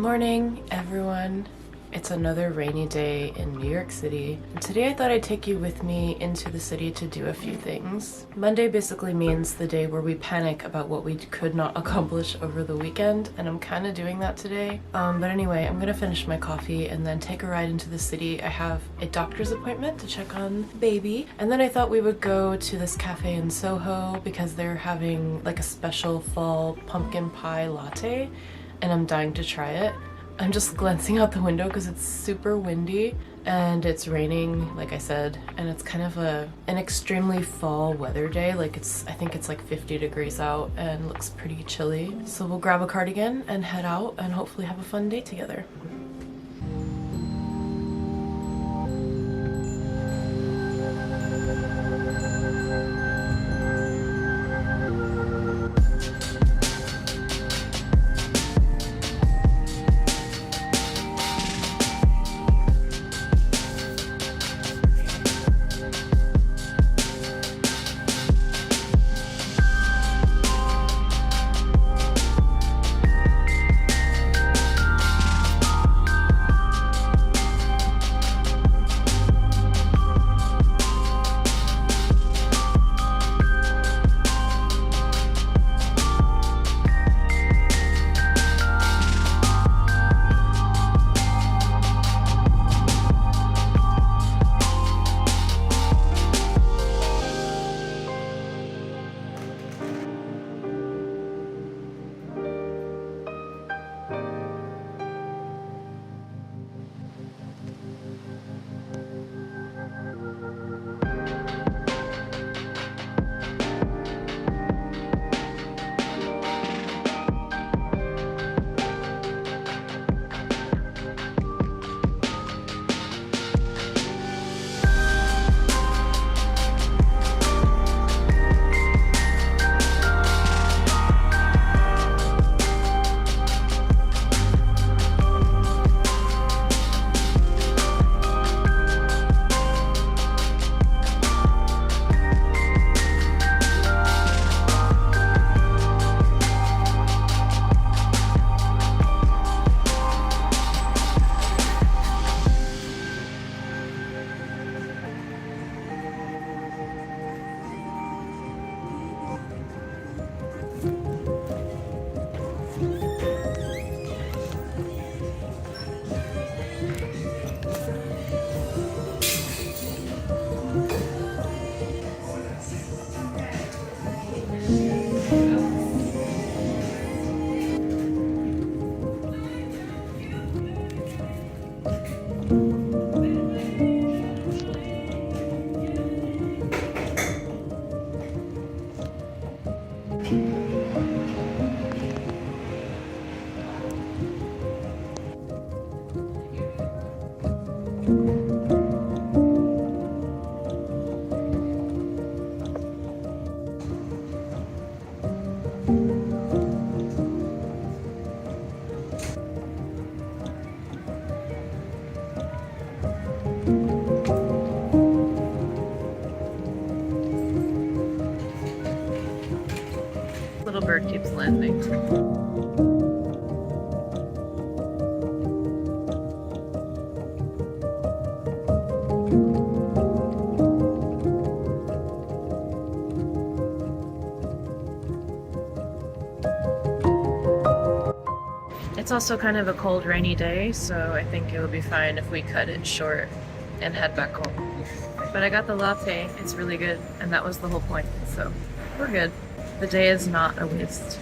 morning, everyone. It's another rainy day in New York City, and today I thought I'd take you with me into the city to do a few things. Monday basically means the day where we panic about what we could not accomplish over the weekend, and I'm kind of doing that today. But anyway, I'm gonna finish my coffee and then take a ride into the city. I have a doctor's appointment to check on baby, and then I thought we would go to this cafe in Soho because they're having like a special fall pumpkin pie latte, and I'm dying to try it. I'm just glancing out the window because it's super windy and it's raining, like I said, and it's kind of an extremely fall weather day. Like I think it's like 50 degrees out and looks pretty chilly. So we'll grab a cardigan and head out and hopefully have a fun day together. Little bird keeps landing. It's also kind of a cold, rainy day, so I think it would be fine if we cut it short and head back home. But I got the latte, it's really good, and that was the whole point, so we're good. The day is not a waste.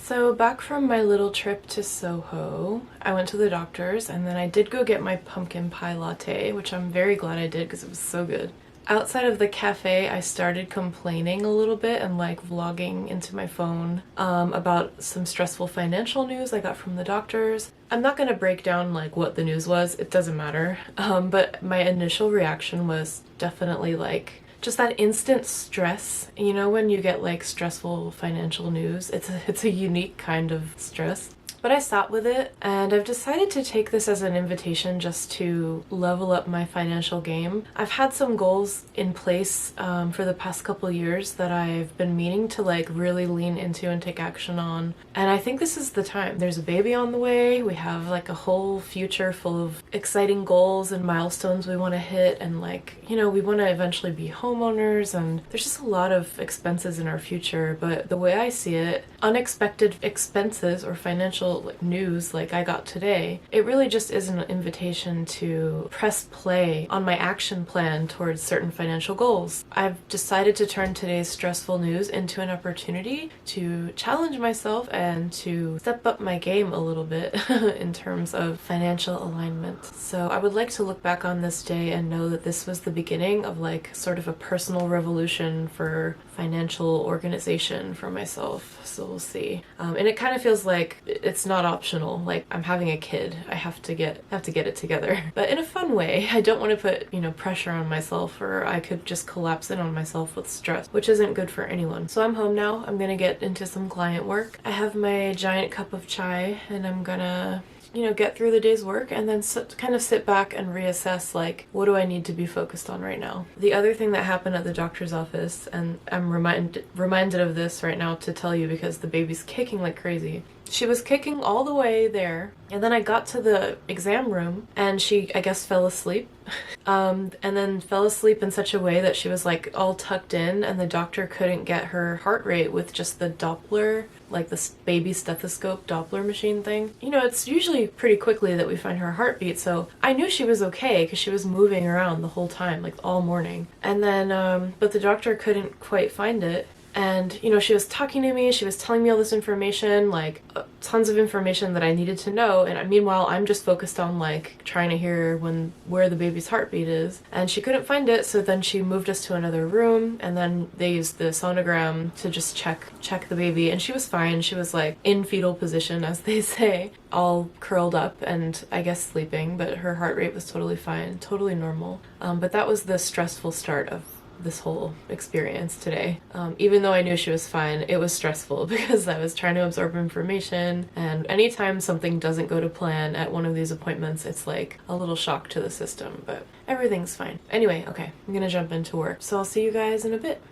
So back from my little trip to Soho, I went to the doctor's and then I did go get my pumpkin pie latte, which I'm very glad I did because it was so good. Outside of the cafe, I started complaining a little bit and like vlogging into my phone about some stressful financial news I got from the doctors. I'm not gonna break down like what the news was, it doesn't matter. But my initial reaction was definitely like just that instant stress. You know, when you get like stressful financial news, it's a unique kind of stress. But I sat with it, and I've decided to take this as an invitation just to level up my financial game. I've had some goals in place for the past couple years that I've been meaning to like really lean into and take action on. And I think this is the time. There's a baby on the way. We have like a whole future full of exciting goals and milestones we want to hit. And like, you know, we want to eventually be homeowners, and there's just a lot of expenses in our future. But the way I see it, unexpected expenses or financial like news like I got today, it really just is an invitation to press play on my action plan towards certain financial goals. I've decided to turn today's stressful news into an opportunity to challenge myself and to step up my game a little bit in terms of financial alignment. So I would like to look back on this day and know that this was the beginning of like sort of a personal revolution for financial organization for myself. So we'll see. And it kind of feels like it's not optional. Like I'm having a kid. I have to get it together. But in a fun way. I don't want to put, you know, pressure on myself, or I could just collapse in on myself with stress, which isn't good for anyone. So I'm home now. I'm gonna get into some client work. I have my giant cup of chai and I'm gonna, you know, get through the day's work and then kind of sit back and reassess like, what do I need to be focused on right now? The other thing that happened at the doctor's office, and I'm reminded of this right now to tell you because the baby's kicking like crazy. She was kicking all the way there, and then I got to the exam room and she, I guess, fell asleep. And then fell asleep in such a way that she was like all tucked in, and the doctor couldn't get her heart rate with just the Doppler, like this baby stethoscope Doppler machine thing. You know, it's usually pretty quickly that we find her heartbeat, so I knew she was okay because she was moving around the whole time, like all morning. And then, but the doctor couldn't quite find it. And, you know, she was talking to me, she was telling me all this information, like tons of information that I needed to know. And meanwhile, I'm just focused on like trying to hear where the baby's heartbeat is. And she couldn't find it. So then she moved us to another room, and then they used the sonogram to just check the baby. And she was fine. She was like in fetal position, as they say, all curled up and I guess sleeping, but her heart rate was totally fine, totally normal. But that was the stressful start of this whole experience today. Even though I knew she was fine, it was stressful because I was trying to absorb information, and anytime something doesn't go to plan at one of these appointments, it's like a little shock to the system, but everything's fine. Anyway, okay, I'm gonna jump into work. So I'll see you guys in a bit.